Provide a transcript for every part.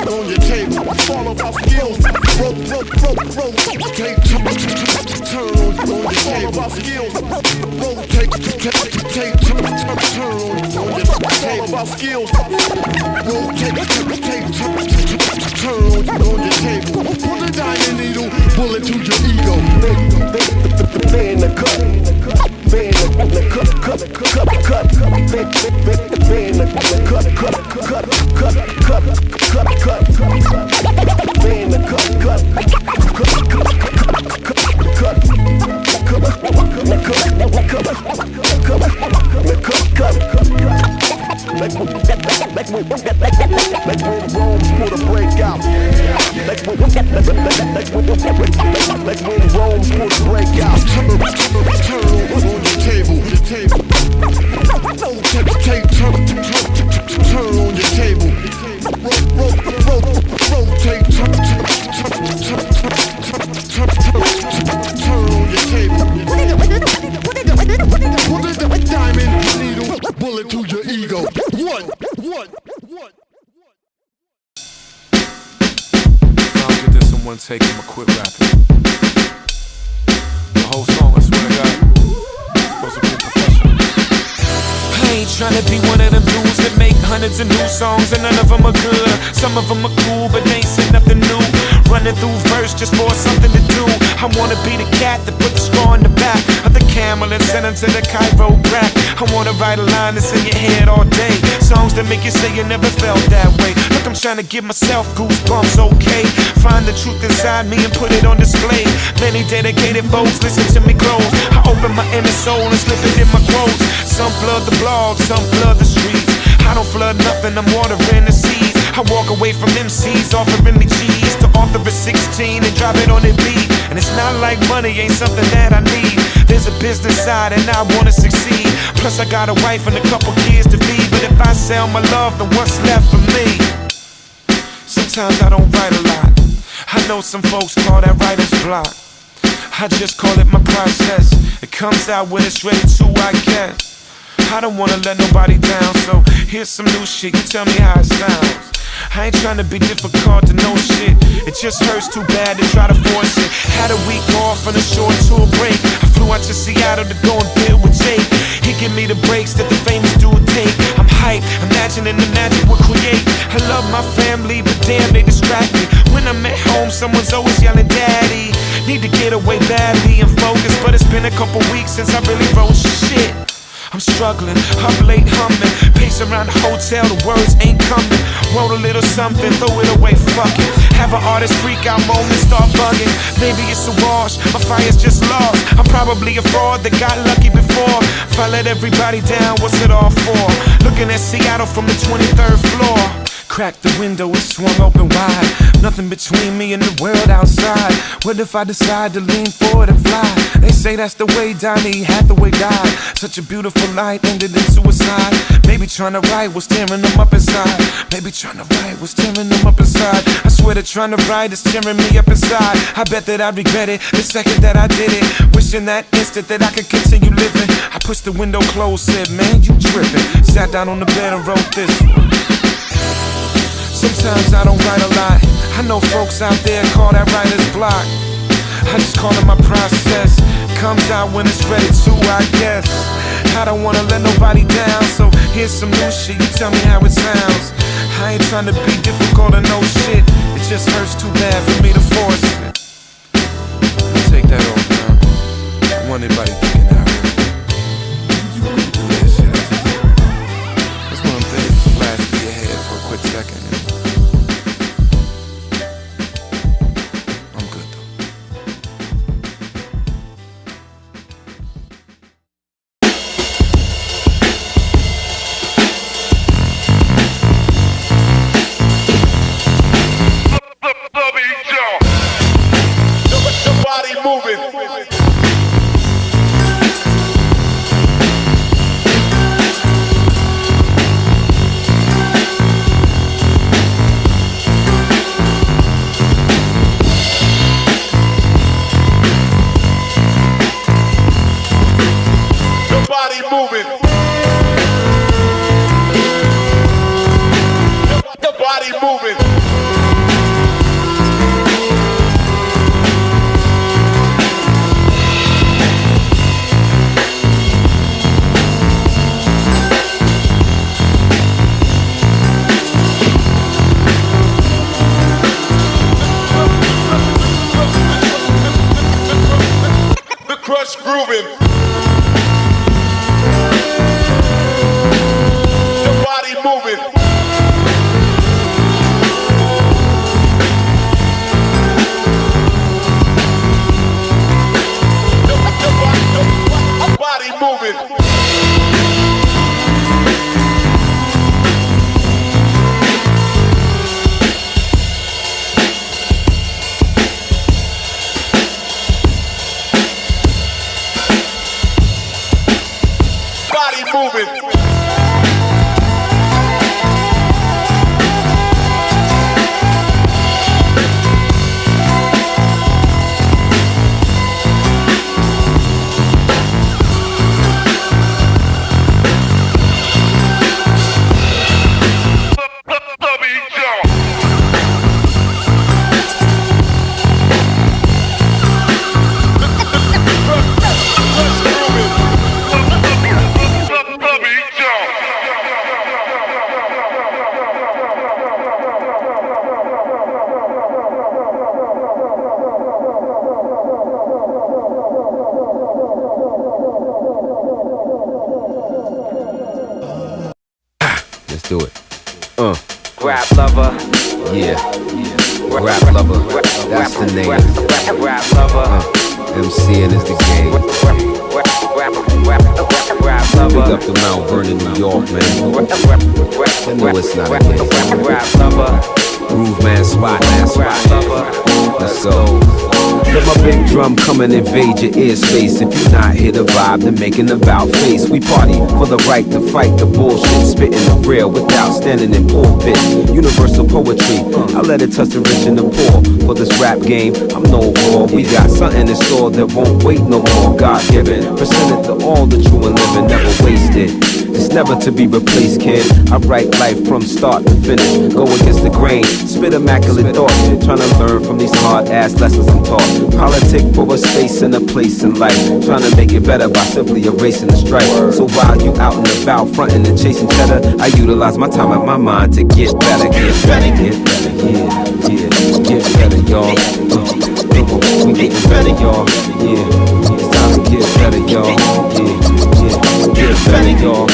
on your table. All of our skills. Rotate, turn on your table. All of our skills. Rotate, turn on your table. All of our skills. Rotate, turn on your table. Put a diamond needle, bullet to your ego. They in the cut. They in the cut. They in the cut. They in the Like when Rome's for the breakout. Like when Rome's for the breakout. Turn on your table. Turn on your table. Rotate. Turn on your table. Put a diamond needle, bullet to your ego. One. I'll get this in one take, I'ma quit rapping. The whole song, I swear to God, supposed to be professional. I ain't tryna be one of them dudes that make hundreds of new songs and none of them are good. Some of them are cool, but they ain't say nothing new. Running through verse just for something to do. I wanna be the cat that put the straw in the back of the camel and send him to the chiroprac. I wanna write a line that's in your head all day. Songs that make you say you never felt that way. Look, I'm trying to give myself goosebumps, okay? Find the truth inside me and put it on display. Many dedicated folks listen to me close. I open my inner soul and slip it in my quotes. Some flood the blog, some flood the streets. I don't flood nothing, I'm watering the seeds. I walk away from MCs offering me cheese to author a 16 and drop it on the beat. And it's not like money ain't something that I need. There's a business side and I wanna succeed. Plus I got a wife and a couple kids to feed. But if I sell my love, then what's left for me? Sometimes I don't write a lot. I know some folks call that writer's block. I just call it my process. It comes out when it's ready to, I guess. I don't wanna let nobody down, so here's some new shit, you tell me how it sounds. I ain't tryna be difficult to know shit. It just hurts too bad to try to force it. Had a week off on a short tour break. I flew out to Seattle to go and deal with Jake. He give me the breaks that the famous dude take. I'm hyped, imagining the magic we'll create. I love my family, but damn, they distract me. When I'm at home, someone's always yelling, Daddy. Need to get away badly and focus, but it's been a couple weeks since I really wrote shit. I'm struggling, up late humming. Pace around the hotel, the words ain't coming. Wrote a little something, throw it away, fuck it. Have an artist freak out moment, start bugging. Maybe it's a wash, my fire's just lost. I'm probably a fraud that got lucky before. If I let everybody down, what's it all for? Looking at Seattle from the 23rd floor. Cracked the window, it swung open wide. Nothing between me and the world outside. What if I decide to lean forward and fly? They say that's the way Donny Hathaway died. Such a beautiful night ended in suicide. Maybe trying to write was tearing them up inside. Maybe trying to write was tearing them up inside. I swear that trying to write is tearing me up inside. I bet that I regret it the second that I did it. Wishing that instant that I could continue living. I pushed the window closed, said, man, you tripping. Sat down on the bed and wrote this one. Sometimes I don't write a lot. I know folks out there call that writer's block. I just call it my process. Comes out when it's ready to, I guess. I don't wanna let nobody down, so here's some new shit, you tell me how it sounds. I ain't trying to be difficult or no shit. It just hurts too bad for me to force it. Take that off now. I want anybody thinking out. You gonna do that shit. That's one of them things that flash through your head for a quick second. Moving. Let's do it. Rap lover. Yeah. Rap lover. That's the name. Rap lover. MCing is the game. Rap Big lover. up to Mount Vernon, New York, man. I know it's not a game. Rap lover. Groove man spot. Rap lover. Let's go. Let my big drum come and invade your ear space. If you're not here to vibe, then make an about face. We party for the right to fight the bullshit, spitting the real without standing in pulpit. Universal poetry, I let it touch the rich and the poor. For this rap game, I'm no raw. We got something in store that won't wait no more. God-given, presented to all the true and living, never wasted. It's never to be replaced, kid. I write life from start to finish. Go against the grain, spit immaculate thoughts. Trying to learn from these hard-ass lessons I'm taught. Politic for a space and a place in life. Trying to make it better by simply erasing the strife. So while you out and about, frontin' and chasing cheddar, I utilize my time and my mind to get better, get better, get better, yeah, get better, y'all. We getting better, y'all. Yeah, it's time to get better, y'all. Yeah, get better, y'all.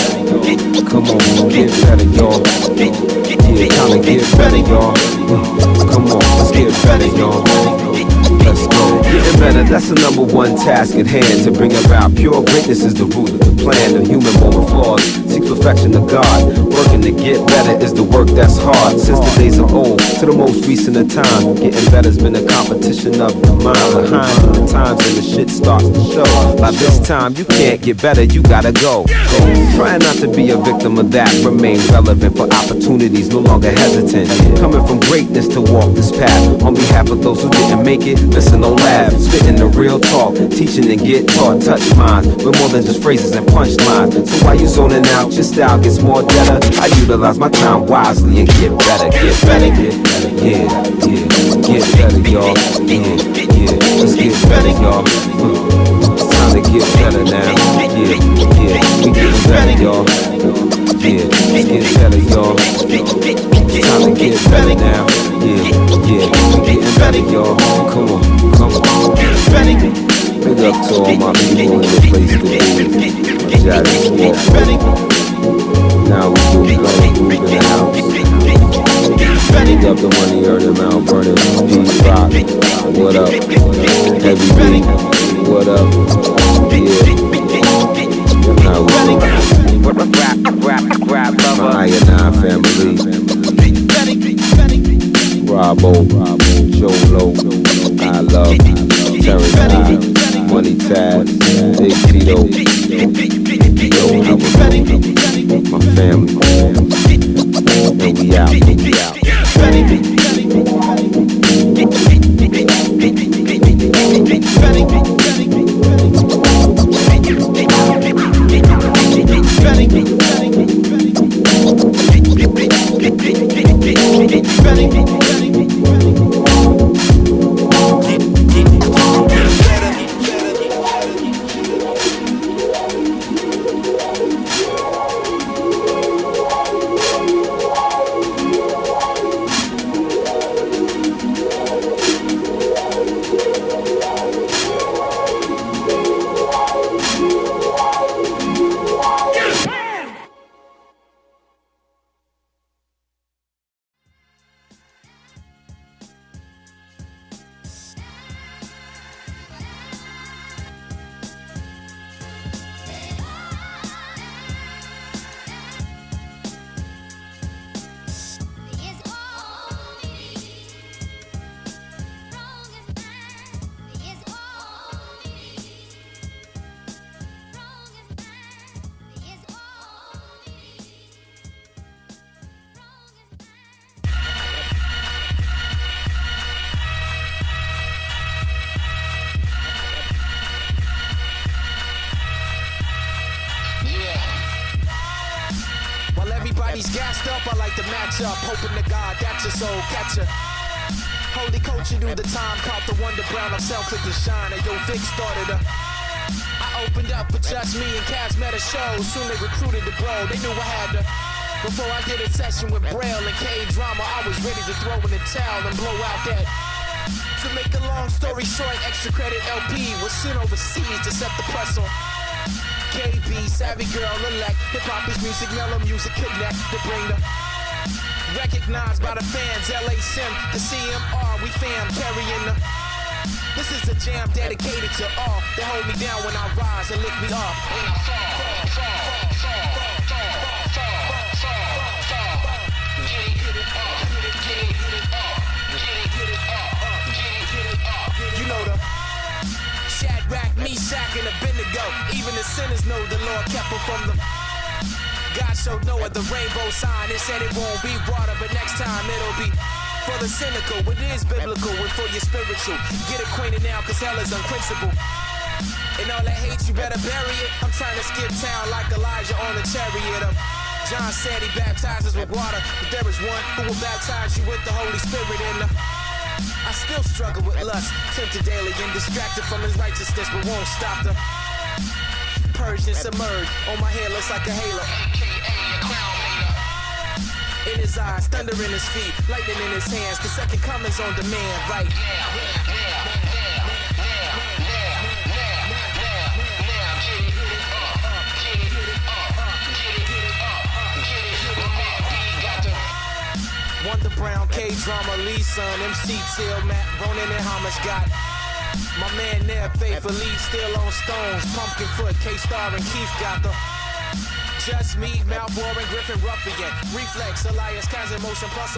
Come on, get better, y'all. Yeah, time to get better, y'all. Come on, let's get better, y'all. Let's go. Getting better, that's the number one task at hand. To bring about pure greatness is the root of the plan. The human born with flaws seeks perfection of God. Working to get better is the work that's hard. Since the days of old to the most recent of time, getting better's been a competition of the mind. Behind the times when the shit starts to show. By this time, you can't get better, you gotta go. Try not to be a victim of that. Remain relevant for opportunities, no longer hesitant. Coming from greatness to walk this path. On behalf of those who didn't make it, listen, no laugh. Spitting the real talk, teaching and get taught. Touch minds, we're more than just phrases and punchlines. So while you zoning out, your style gets more deader. I utilize my time wisely and get better, get better, get better. Yeah, get better, y'all. Yeah, let's get better, y'all. It's time to get better now. Yeah, we getting better, y'all. Yeah, let's get better, y'all. It's time to get better now. Yeah, we getting better, y'all. Come on. Big up to all my people in the place to be. My Jackson Walk. Now we groove in the house. Big up the money earning Mount Vernon. D-Rock. What up? Heavy B. What up? Yeah. Now we go. My I&I family. Bravo, Jolo, I love, Terrence I, Money Taz, Big Tito, Yo, my family, and we out. Everybody's gassed up, I like to match up, hoping to God that's your soul catcher. Holy coach, you do the time, caught the Wonder Brown, I'm self click to shine, and yo Vic started a. I opened up for just me and Cavs met a show, soon they recruited the bro, they knew I had to. Before I did a session with Braille and K-Drama, I was ready to throw in the towel and blow out that. To make a long story short, extra credit LP was sent overseas to set the press on. KB, savvy girl elect. Hip hop is music, mellow music connect to bring the recognized by the fans. LA Sim, the CMR, we fam carrying the. This is a jam dedicated to all that hold me down when I rise and lift me up. You know the Shadrach, Meshach, and Abednego. Even the sinners know the Lord kept them from the. God showed Noah the rainbow sign. It said it won't be water, but next time it'll be. For the cynical, it is biblical, and for your spiritual. Get acquainted now, cause hell is unquenchable. And all that hate, you better bury it. I'm trying to skip town like Elijah on a chariot of. John said he baptizes with water, but there is one who will baptize you with the Holy Spirit and I still struggle with lust, tempted daily and distracted from his righteousness, but won't stop the purged and submerged. On my head looks like a halo. In his eyes, thunder in his feet, lightning in his hands. The second coming's on demand, right? Wonder Brown, K-Drama, Lee Son, MC Till, Matt, Ronan, and Hamas got my man there, faithfully still on Stones, Pumpkin Foot, K-Star, and Keith got the. Just me, Malboro, and Griffin Ruffian, Reflex, Elias, Kazan, Motion Plus,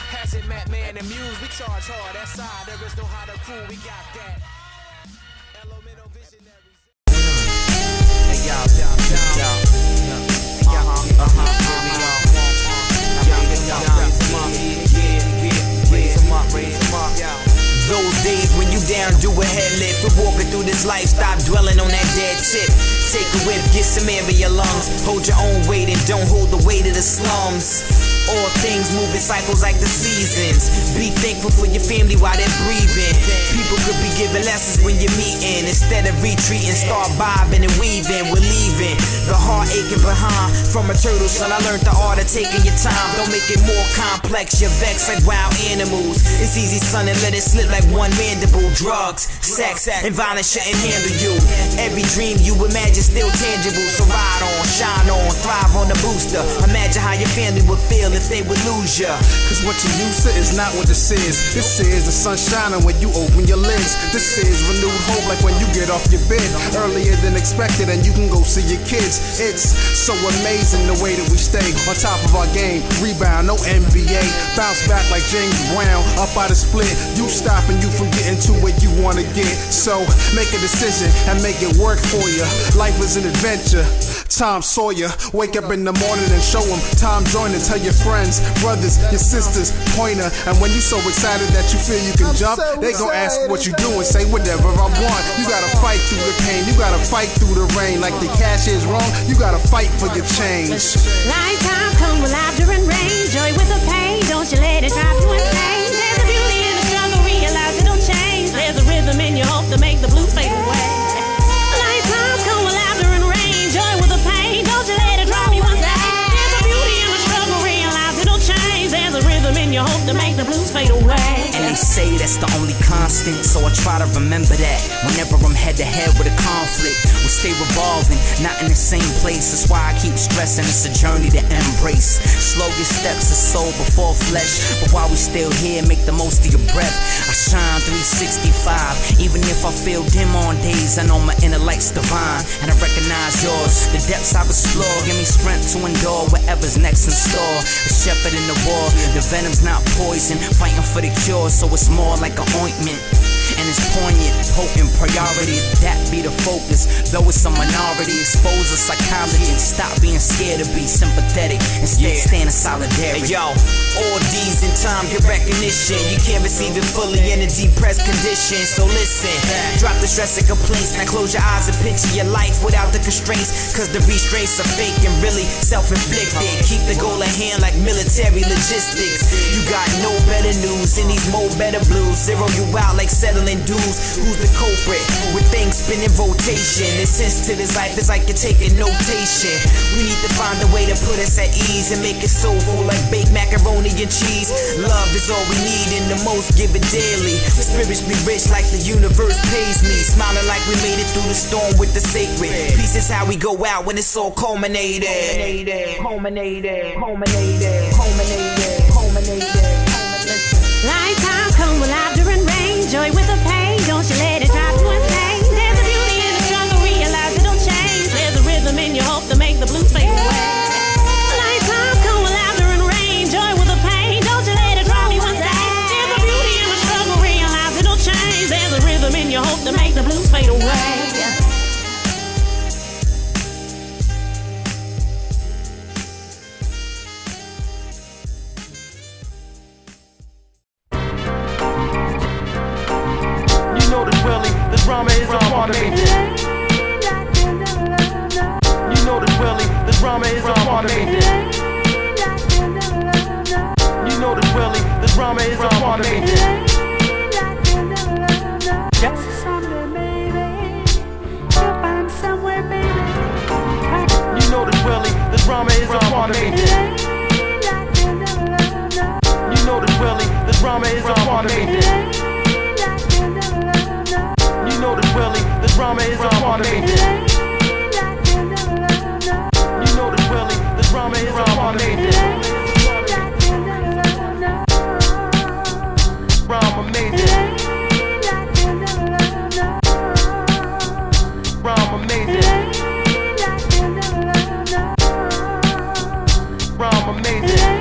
Hazard, Matt, Man, and Muse. We charge hard, that side, there is no harder crew, we got that. Elemental visionaries. Hey, y'all, Those days when you down, do a head lift. We're walking through this life, stop dwelling on that dead tip. Take a whiff, get some air in your lungs. Hold your own weight and don't hold the weight of the slums. All things move in cycles like the seasons. Be thankful for your family while they're breathing. People could be giving lessons when you're meeting. Instead of retreating, start bobbing and weaving. We're leaving the heart aching behind. From a turtle, son, I learned the art of taking your time. Don't make it more complex, you're vexed like wild animals. It's easy, son, and let it slip like one mandible. Drugs, sex, and violence shouldn't handle you. Every dream you imagine still tangible. So ride on, shine on, thrive on the booster. Imagine how your family would feel if they would lose ya. Cause what you used to is not what this is. This is the sun shining when you open your lids. This is renewed hope like when you get off your bed earlier than expected and you can go see your kids. It's so amazing the way that we stay on top of our game. Rebound, no NBA. Bounce back like James Brown, up out of split. You stopping you from getting to where you wanna get. So make a decision and make it work for you. Life is an adventure. Tom Sawyer, wake up in the morning and show them. Tom Joyner, tell your friends, brothers, your sisters, pointer. And when you so excited that you feel you can jump, they gon' ask what you do and say whatever I want. You gotta fight through the pain, you gotta fight through the rain. Like the cash is wrong, you gotta fight for your change. Light times come with laughter and rain. Joy with the pain, don't you let it drive you insane. There's a beauty in the struggle, realize it'll change. There's a rhythm in your hope to make the blues fade away. Light times come with laughter and rain. Joy with the pain, don't you let it drive you insane. There's a beauty in the struggle, realize it'll change. There's a rhythm in your hope to make the blues fade away. And they say that's the only constant, so I try to remember that. Whenever I'm head to head with a conflict, we stay revolving, not in the same place. That's why I keep stressing it's a journey to embrace. Slow your steps of soul before flesh, but while we still here, make the most of your breath. I shine 365, even if I feel dim on days. I know my inner light's divine, and I recognize yours. The depths I've explored give me strength to endure whatever's next in store. A shepherd in the war, the venom's not poison, fighting for the cure, so it's more like an ointment. And it's poignant, potent priority, that be the focus. Though it's a minority, expose the psychology. Stop being scared to be sympathetic, instead stand in solidarity. Hey, yo, all D's in time get recognition. You can't receive it fully in a depressed condition. So listen, drop the stress and complaints. Now close your eyes and picture your life without the constraints. Cause the restraints are fake and really self-inflicted. Keep the goal at hand like military logistics. You got no better news in these more better blues. Zero you out like settling settling dues. Who's the culprit? With things spinning rotation. The sense to this life is like you're taking notation. We need to find a way to put us at ease and make it soulful like baked macaroni and cheese. Love is all we need and the most give it daily. Spiritually rich like the universe pays me. Smiling like we made it through the storm with the sacred. Peace is how we go out when it's all culminated. Lifetimes come with laughter and rain, joy with the pain. Don't you let it drive you insane. There's a beauty in the struggle, realize it'll change. There's a rhythm in your hope to make the blues fade away. Lifetimes come with laughter and rain, joy with the pain. Don't you let it drive you insane. There's a beauty in the struggle, realize it'll change. There's a rhythm in your hope to make the blues fade away. Drama is a part of me. You know this, Willie. The drama is a part of me. You know this, Willie. The drama is a part of me. Just someday, baby, you'll find somewhere, baby. You know this, Willie. The drama is a part of me. You know this, Willie. The drama is a part of me. You know this, Willie, the drama is a part of me. You know this, Willie, the drama is a part of me. Rhyme amazing. Rhyme amazing. Rhyme amazing.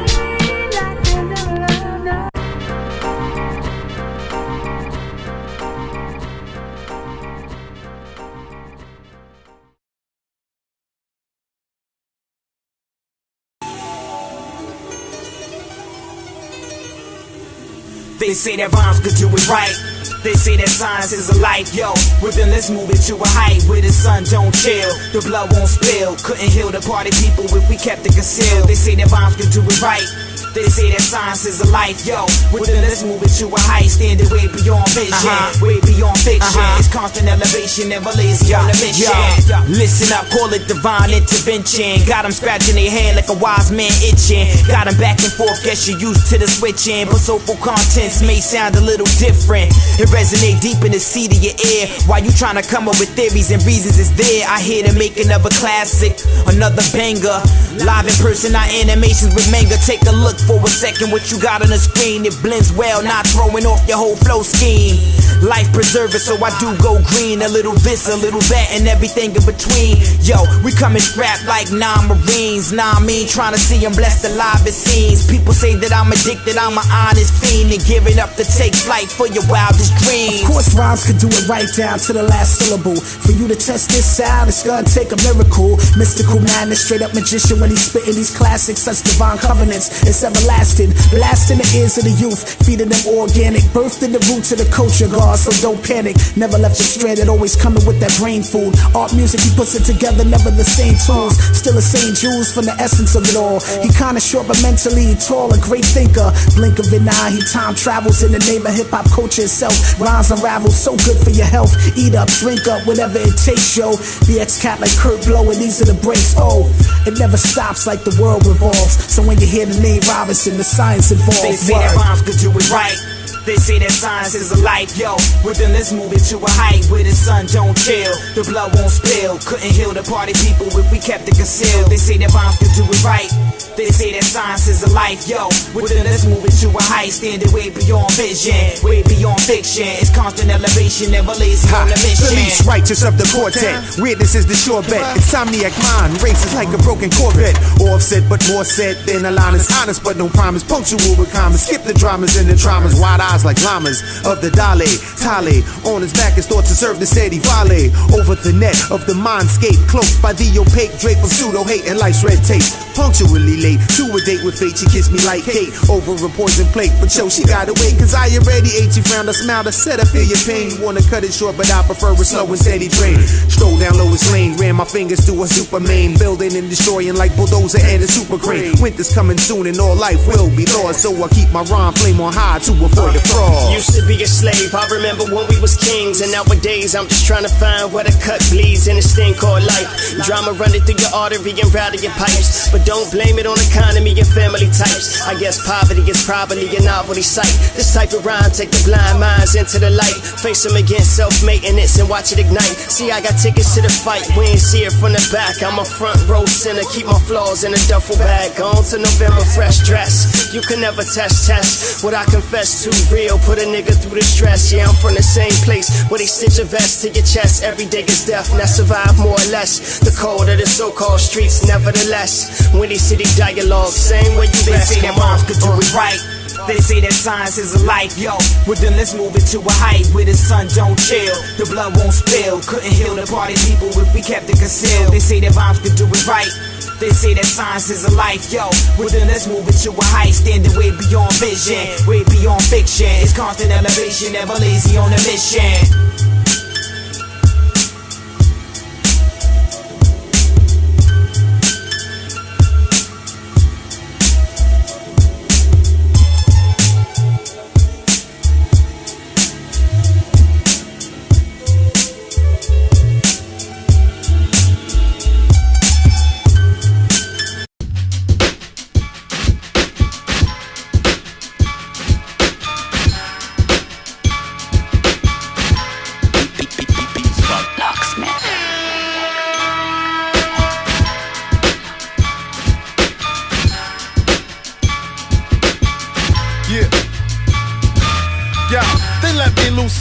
They say that rhymes could do it right. They say that science is a life, yo. Well then let's move it to a height where the sun don't chill, the blood won't spill. Couldn't heal the party people if we kept it concealed. They say that rhymes could do it right. They say that science is a life, yo. Well then let's move it to a height, standing way beyond vision, way beyond fiction. It's constant elevation, never lazy on a mission. Listen up, call it divine intervention. Got them scratching their head like a wise man itching. Got them back and forth, guess you're used to the switching. But soulful contents may sound a little different. It resonate deep in the seat of your ear. While you trying to come up with theories and reasons is there. I hear the making of a classic, another banger. Live in person, not animations with manga. Take a look for a second what you got on the screen. It blends well, not throwing off your whole flow scheme. Life preserver, so I do go green. A little this, a little that, and everything in between. Yo, we coming strapped like non-marines. Nah, I mean, trying to see them blessed alive it seems. People say that I'm addicted, I'm an honest fiend, and giving up to take flight for your wildest dreams. Of course rhymes could do it right down to the last syllable. For you to test this out, it's gonna take a miracle. Mystical madness, straight up magician when he's spitting these classics. Such divine covenants, it's everlasting. Blasting the ears of the youth, feeding them organic. Birthed in the roots of the culture, God, so don't panic. Never left you stranded, always coming with that brain food. Art music, he puts it together, never the same tools. Still the same jewels from the essence of it all. He kinda short but mentally tall, a great thinker. Blink of an eye, he time travels in the name of hip-hop culture itself. Rhymes unravel, so good for your health. Eat up, drink up, whatever it takes, yo. The ex-cat like Kurt Blow, and these are the breaks. Oh, it never stops like the world revolves. So when you hear the name Robinson, the science involved. They say that rhymes could do it right. They say that science is a life, yo. Well then let's move it to a height where the sun don't chill, the blood won't spill. Couldn't heal the party people if we kept it concealed. They say that rhymes could do it right. They say that science is a life, yo. Well then let's move it to a height, standing way beyond vision, way beyond fiction. It's constant elevation, never lazy on a mission. The least righteous of the quartet, weirdness is the sure bet. Insomniac mind races like a broken Corvette. Offset but more said than a line is honest, but no promise. Punctual with commas, skip the dramas and the traumas. Wide eyes like llamas of the Dalai Tale. On his back his thoughts to serve the steady volley over the net of the mindscape, cloaked by the opaque drape of pseudo hate and life's red tape. punctually late to a date with fate. She kissed me like Kate over a poison plate, but yo, she got away cause I already ate. She frowned a smile that said I feel your pain. You wanna cut it short, but I prefer a slow and steady train. Stroll down Lois Lane, ran my fingers through a Superman, building and destroying like bulldozer and a super crane. Winter's coming soon and all life will be lost, so I keep my rhyme flame on high to avoid the frost. Used to be a slave, I remember when we was kings, and nowadays I'm just trying to find where the cut bleeds in this thing called life. Drama running through your artery and rattle your pipes, but don't blame it on economy and family types. I guess poverty is probably a novelty sight. This type of rhyme take the blind minds into the light, face them against self-maintenance and watch it ignite. See, I got tickets to the fight, we ain't see it from the back. I'm a front row sinner, keep my flaws in a duffel bag. On to November, fresh dress. You can never test what I confess to. Real, put a nigga through the stress. Yeah, I'm from the same place where they stitch a vest to your chest. Every day is death, and I survive more or less the cold of the so-called streets. Nevertheless, Windy City dialogue, same way you they best. say that moms could do it right. They say that science is a life, yo. Well then let's move it to a height where the sun don't chill, the blood won't spill. Couldn't heal the party people if we kept it concealed. They say that moms could do it right. They say that science is a life, yo. Well then let's move it to a height, standing way beyond vision, way beyond fiction. It's constant elevation, never lazy on a mission.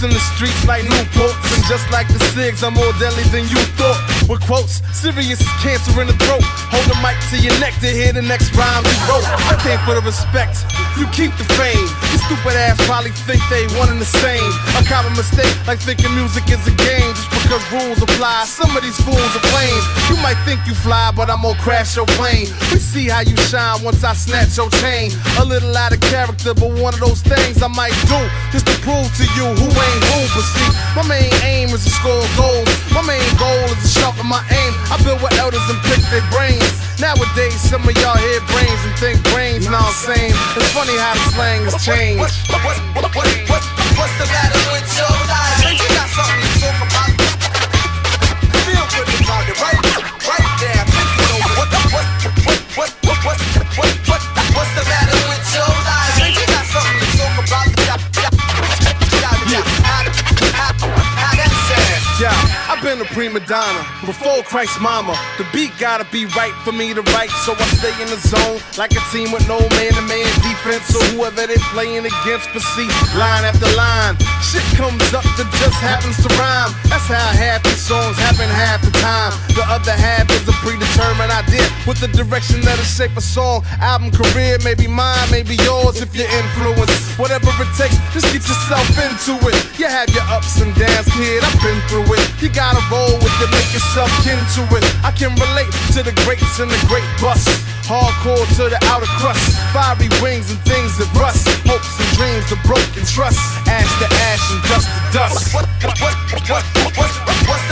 In the streets like Newports, and just like the SIGs, I'm more deadly than you thought. With quotes, serious as cancer in the throat. Hold the mic to your neck to hear the next rhyme we wrote. I came for the respect, you keep the fame. You stupid ass probably think they one and the same. A common mistake, like thinking music is a game. Just because rules apply, some of these fools are playing. You might think you fly, but I'm gonna crash your plane. We see how you shine once I snatch your chain. A little out of character, but one of those things I might do just to prove to you who ain't who. But see, my main aim is to score goals. My main goal is to sharpen my aim. I build with elders and pick their brains. Nowadays, some of y'all hear brains and think brains, know what I'm saying? It's funny how the slang has changed. What's the matter with your life? You got something to talk about. Feel good about it, right there. What's the matter with your life? You got something to talk about. Yeah, I've been a prima donna before Christ's mama. The beat gotta be right for me to write, so I stay in the zone like a team with no man-to-man defense or whoever they playing against. But see, line after line, shit comes up that just happens to rhyme. That's how half the songs happen half the time. The other half is a predetermined idea with the direction that'll shape a song, album, career. Maybe mine, maybe yours if you're influenced. Whatever it takes, just get yourself into it. You have your ups and downs, kid, I've been through it. You gotta roll with it, make yourself kin to it. I can relate to the greats and the great bust. Hardcore to the outer crust. Fiery wings and things that rust. Hopes and dreams, the broken trust. Ash to ash and dust to dust. What's the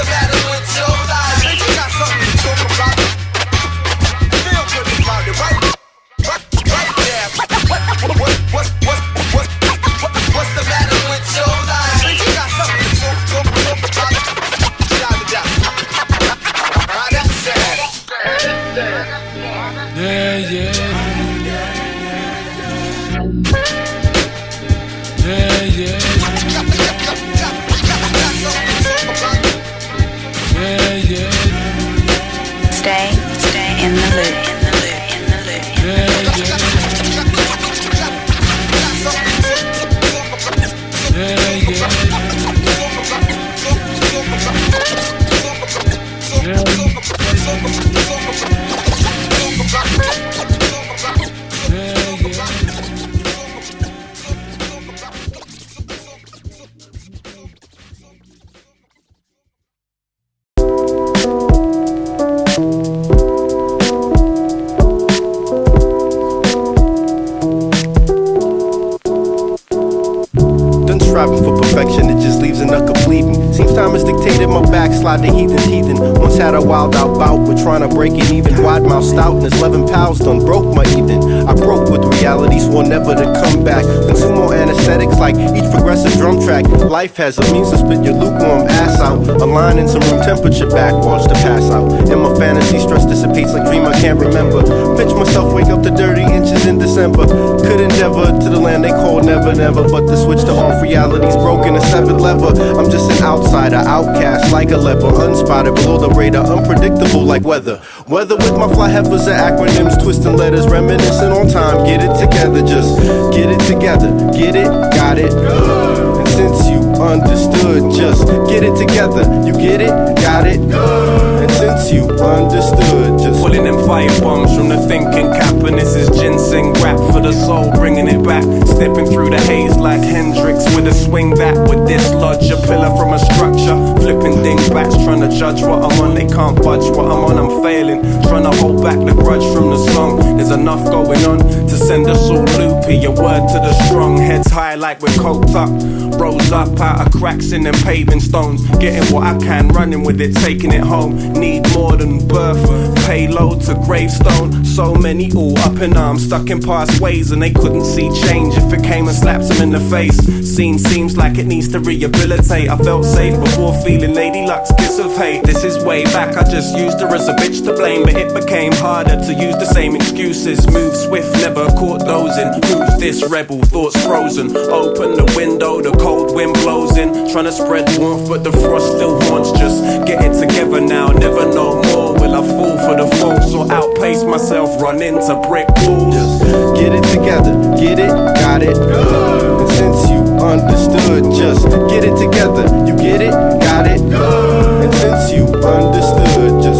matter with your life? You got something to talk about. Feel good about it, right there. What's the matter with your life? You got something to talk about. striving for perfection, it just leaves a knuckle bleeding. Seems time has dictated my backslide to heathen. Once had a wild out bout with trying to break it even. Wide mouth stoutness, 11 pounds done broke my evening. I broke with reality, swore never to come back. Consume more anesthetics like each progressive drum track. Life has a means to spit your lukewarm ass out. A line in some room temperature backwards to pass out. In my fantasy, stress dissipates like dream I can't remember. Pinch myself, wake up to dirty inches in December. Could endeavor to the land they call never, but the switch to off reality's broken, a severed lever. I'm just an outsider, outcast like a leper, unspotted below the radar, unpredictable like weather. Weather with my fly heifers and acronyms, twisting letters, reminiscing on time. Get it together, just get it together. Get it, got it. And since you understood, just get it together. You get it, got it. And since you understood, just pulling them fire bombs from the thinking cap. And this is ginseng rap for the soul, bringing it back. Stepping through the haze like Hendrix with a swing back. With dislodge a pillar from a structure. Flipping dingbats, trying to judge what I'm on. They can't budge what I'm on, I'm failing. Trying to hold back the grudge from the song. There's enough going on to send us all loopy. A word to the strong, heads high like we're coked up. Rose up out of cracks in them paving stones. Getting what I can, running with it, taking it home. Need more than birth, payload to gravestone. So many all up in arms, stuck in past ways, and they couldn't see change if it came and slaps them in the face. Scene seems like it needs to rehabilitate. I felt safe before feeling Lady Luck's kiss of hate. This is way back, I just used her as a bitch to blame, but it became harder to use the same excuses. Move swift, never caught dozing. Who's this rebel? Thoughts frozen. Open the window, the cold wind blows in. Trying to spread warmth, but the frost still haunts. Just get it together now, never know more. Will I fall for the false or outpace myself, run into brick walls? Just get it together, get it, got it. And since you understood, just get it together. You get it, got it. And since you understood, just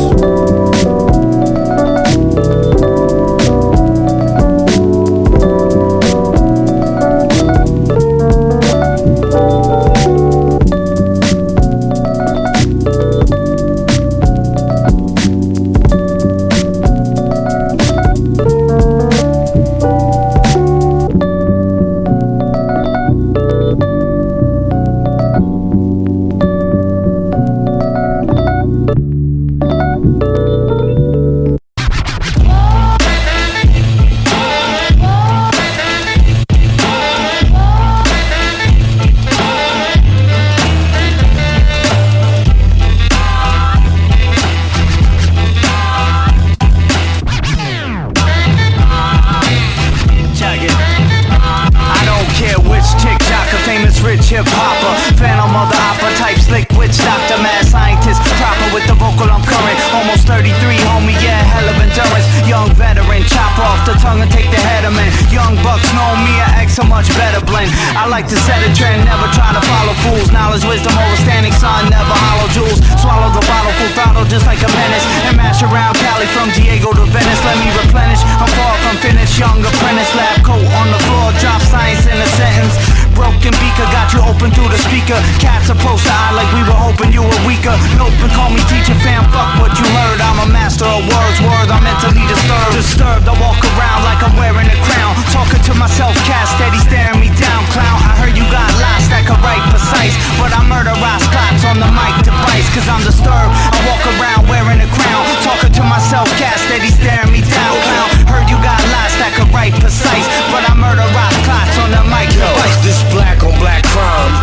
cats approach the eye like we were hoping you were weaker. Nope, and call me teacher, fam, fuck what you heard. I'm a master of words, I'm mentally disturbed. I walk around like I'm wearing a crown. Talking to myself, cat steady staring me down. Clown, I heard you got lost, that could write precise, but I murder Ross Clots on the mic device. Cause I'm disturbed, I walk around wearing a crown. Talking to myself, cat steady staring me down. Clown, heard you got lost, that could write precise, but I murder Ross Clots on the mic device. This black on black crime.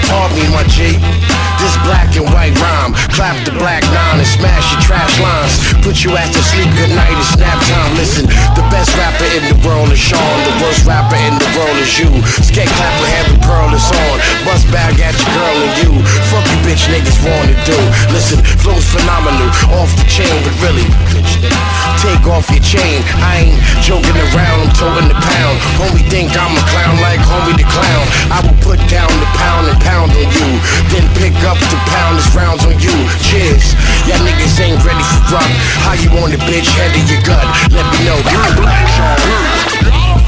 Pardon me, my G. This black and white rhyme. Clap the black nine and smash your trash lines. Put you at the sleep, good night, it's nap time. Listen, the best rapper in the world is Sean. The worst rapper in the world is you. Skate clapper, heaven pearl is on. Bust bag at your girl and you. Fuck you bitch niggas wanna do. Listen, flow's phenomenal. Off the chain, but really, take off your chain. I ain't joking around, I'm toting the pound. Homie think I'm a clown like homie the clown. I will put down the pound and pound on you. Then pick up the pound this rounds on you. Cheers. Y'all niggas ain't ready for rock. How you want it, bitch? Head of your gut. Let me know. Y'all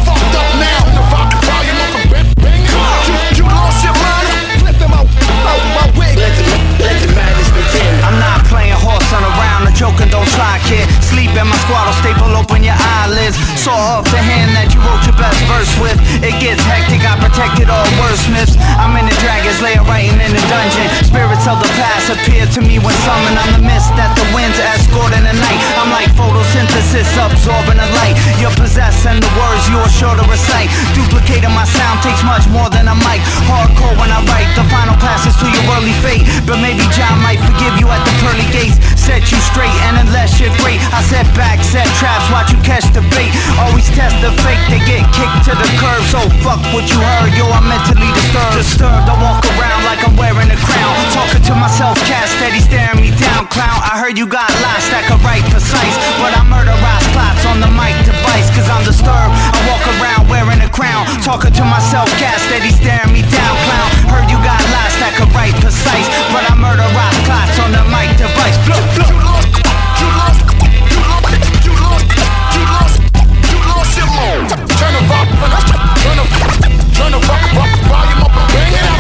fucked up now. Volume up and bang it. You lost your mind. Flip them out my wig. Let the madness begin. I'm not playing horse on around. The joking don't try, kid. Sleep in my squad, I'll staple open your eyelids. Saw off the hand that you wrote your the best verse with. It gets hectic, I protected all wordsmiths. I'm in the Dragon's Lair, writing in the dungeon. Spirits of the past appear to me when summoned. I'm the mist that the winds escort in the night. I'm like photosynthesis, absorbing the light. You're possessed and the words you are sure to recite. Duplicating my sound takes much more than a mic. Hardcore when I write, the final passes to your early fate. But maybe John might forgive you at the pearly gates. Set you straight, and unless you're great, I set back, set traps, watch you catch the bait. Always test the fake, they get kicked to the curb. So fuck what you heard, yo, I'm mentally disturbed. I walk around like I'm wearing a crown. Talking to myself, cat steady staring me down. Clown, I heard you got lots that could write precise, but I murderize plots on the mic device. Cause I'm disturbed, I walk around wearing a crown. Talking to myself, cat steady staring me down. Clown, heard you got lots that could write precise, but I murderize plots on the mic device. You lost your mode. Turn the volume up and bring it out.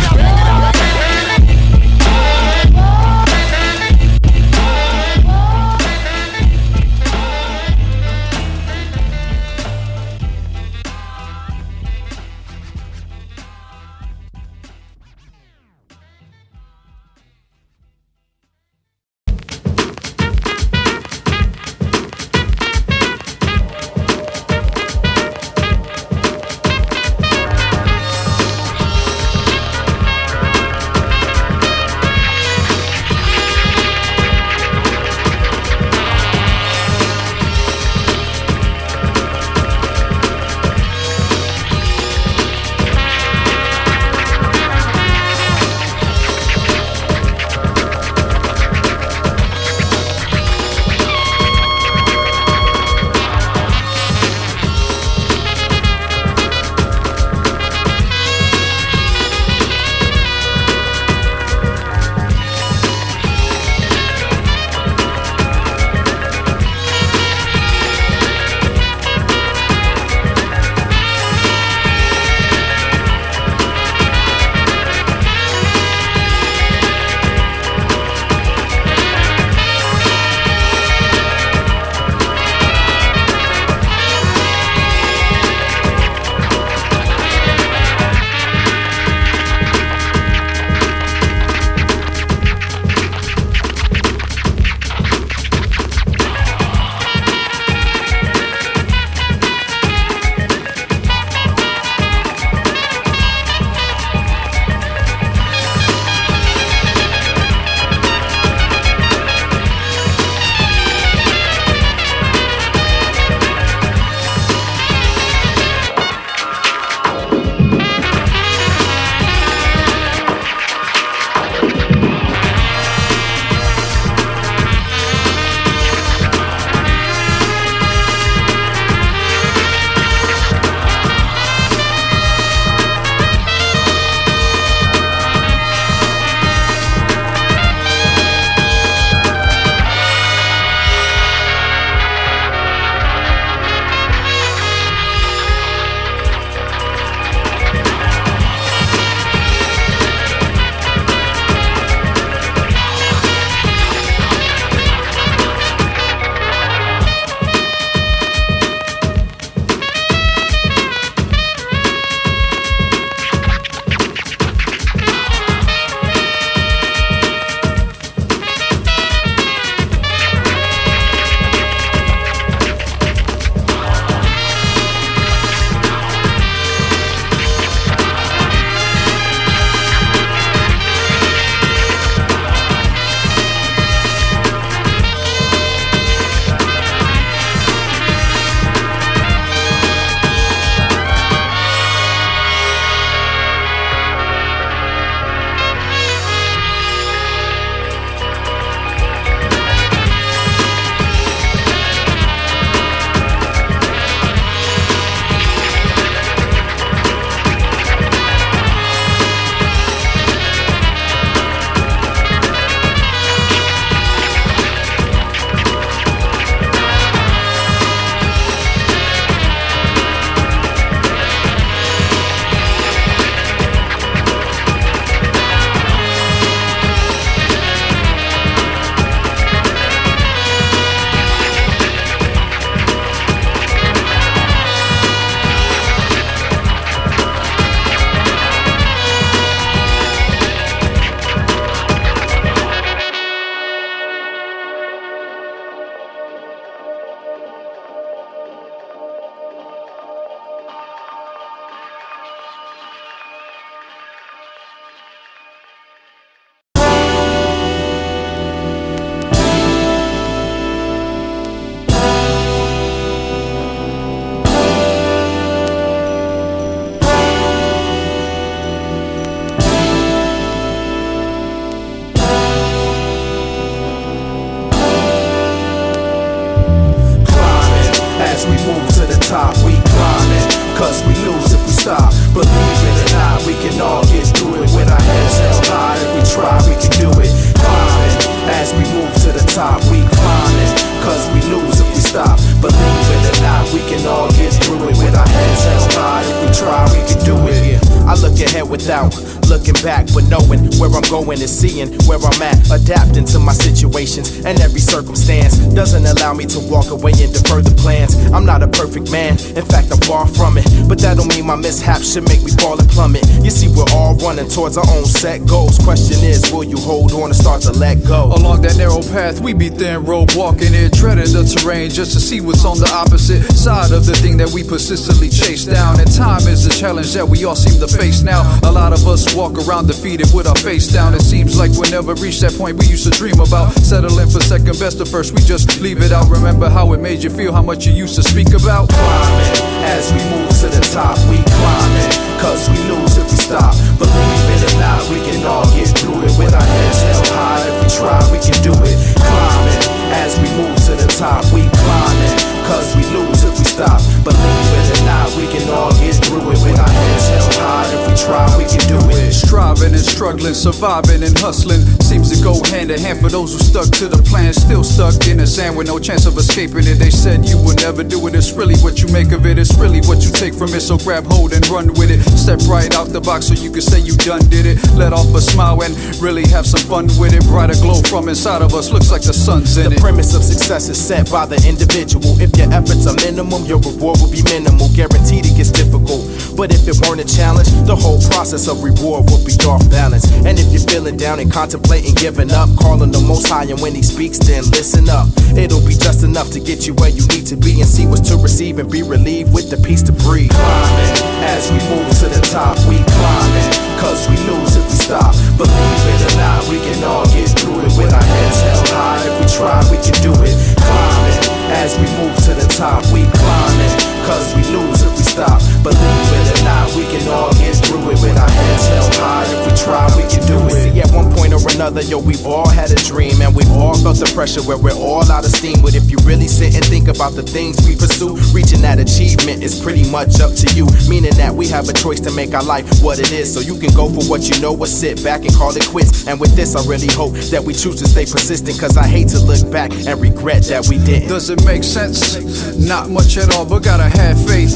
without looking back, but knowing where I'm going is seeing where I'm at, adapting to my situations and every circumstance doesn't allow me to walk away and defer the plans. I'm not a perfect man, in fact I'm far from it, but that don't mean my mishaps should make me fall and plummet. You see, we're all running towards our own set goals. Question is, will you hold on and start to let go? Along that narrow path, we be thin road walking it, treading the terrain just to see what's on the opposite side of the thing that we persistently chase down. And time is the challenge that we all seem to face now. A lot of us walk around defeated with our face down. It seems like we'll never reach that point we used to dream about. Settling for second best at first, we just leave it out. Remember how it made you feel, how much you used to speak about. Climbing, as we move to the top, we climbing, cause we lose if we stop. Believe it or not, we can all get through it. With our heads held high, if we try, we can do it. Climbing, as we move to the top, we climbing, cause we lose if we stop. Believe it or not, we can all get through it. With our heads held high, if we try, we can do it. Striving and struggling, surviving and hustling seems to go hand in hand for those who stuck to the plan. Still stuck in the sand with no chance of escaping it. They said you would never do it. It's really what you make of it. It's really what you take from it. So grab hold and run with it. Step right out the box so you can say you done did it. Let off a smile and really have some fun with it. Brighter glow from inside of us, looks like the sun's in it. The premise of success is set by the individual. If your efforts are minimum, your reward will be minimal. Guaranteed it gets difficult, but if it weren't a challenge, the whole process of reward would be off balance. And if you're feeling down and contemplating giving up, calling the Most High, and when He speaks, then listen up. It'll be just enough to get you where you need to be and see what's to receive and be relieved with the peace to breathe. Climbing, as we move to the top, we climbing, cause we lose if we stop. Believe it or not, we can all get through it. With our heads held high, if we try, we can do it. Climbing, as we move to the top, we climbing, cause we lose if we stop. Believe it or not, we can all get through it. With our heads held high, if we try, we can do it. See, at one point or another, yo, we've all had a dream, and we've all felt the pressure where we're all out of steam. But if you really sit and think about the things we pursue, reaching that achievement is pretty much up to you. Meaning that we have a choice to make our life what it is. So you can go for what you know or sit back and call it quits. And with this, I really hope that we choose to stay persistent, cause I hate to look back and regret that we didn't. Does it make sense? Not much at all, but gotta have faith.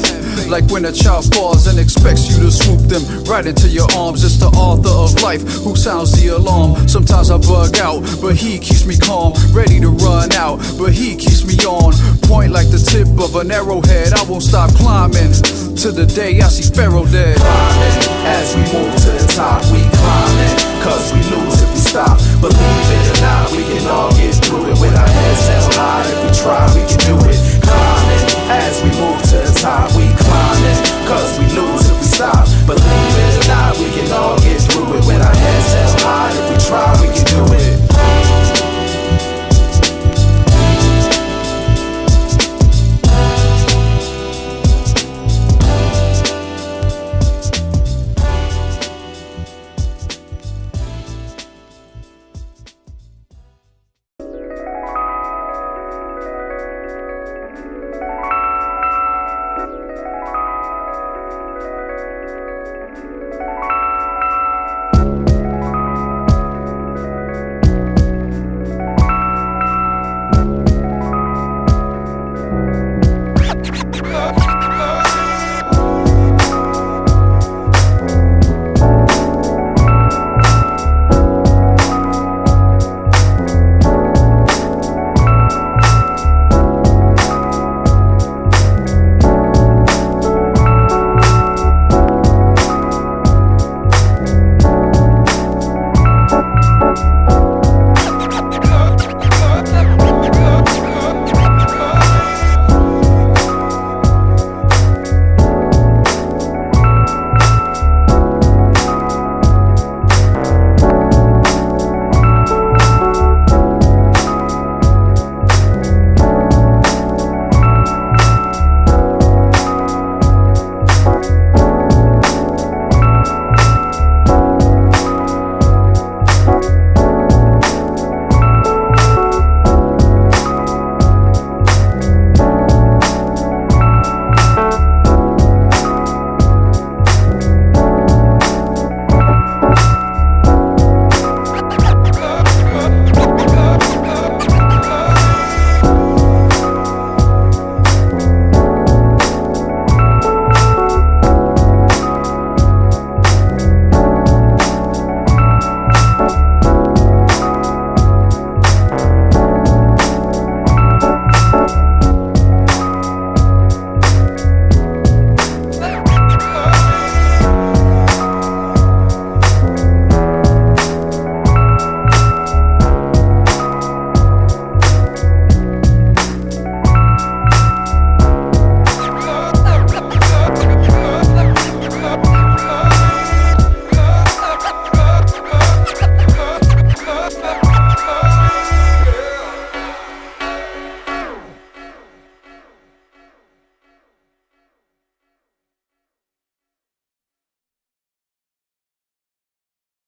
Like when a child falls and expects you to swoop them right into your arms. It's the author of life who sounds the alarm. Sometimes I bug out, but He keeps me calm. Ready to run out, but He keeps me on point like the tip of an arrowhead. I won't stop climbing to the day I see Pharaoh dead. Climbing, as we move to the top, we climbing, cause we lose if we stop. Believe it or not, we can all get through it. With our heads held high, if we try, we can do it. Climbing, as we move to the top, we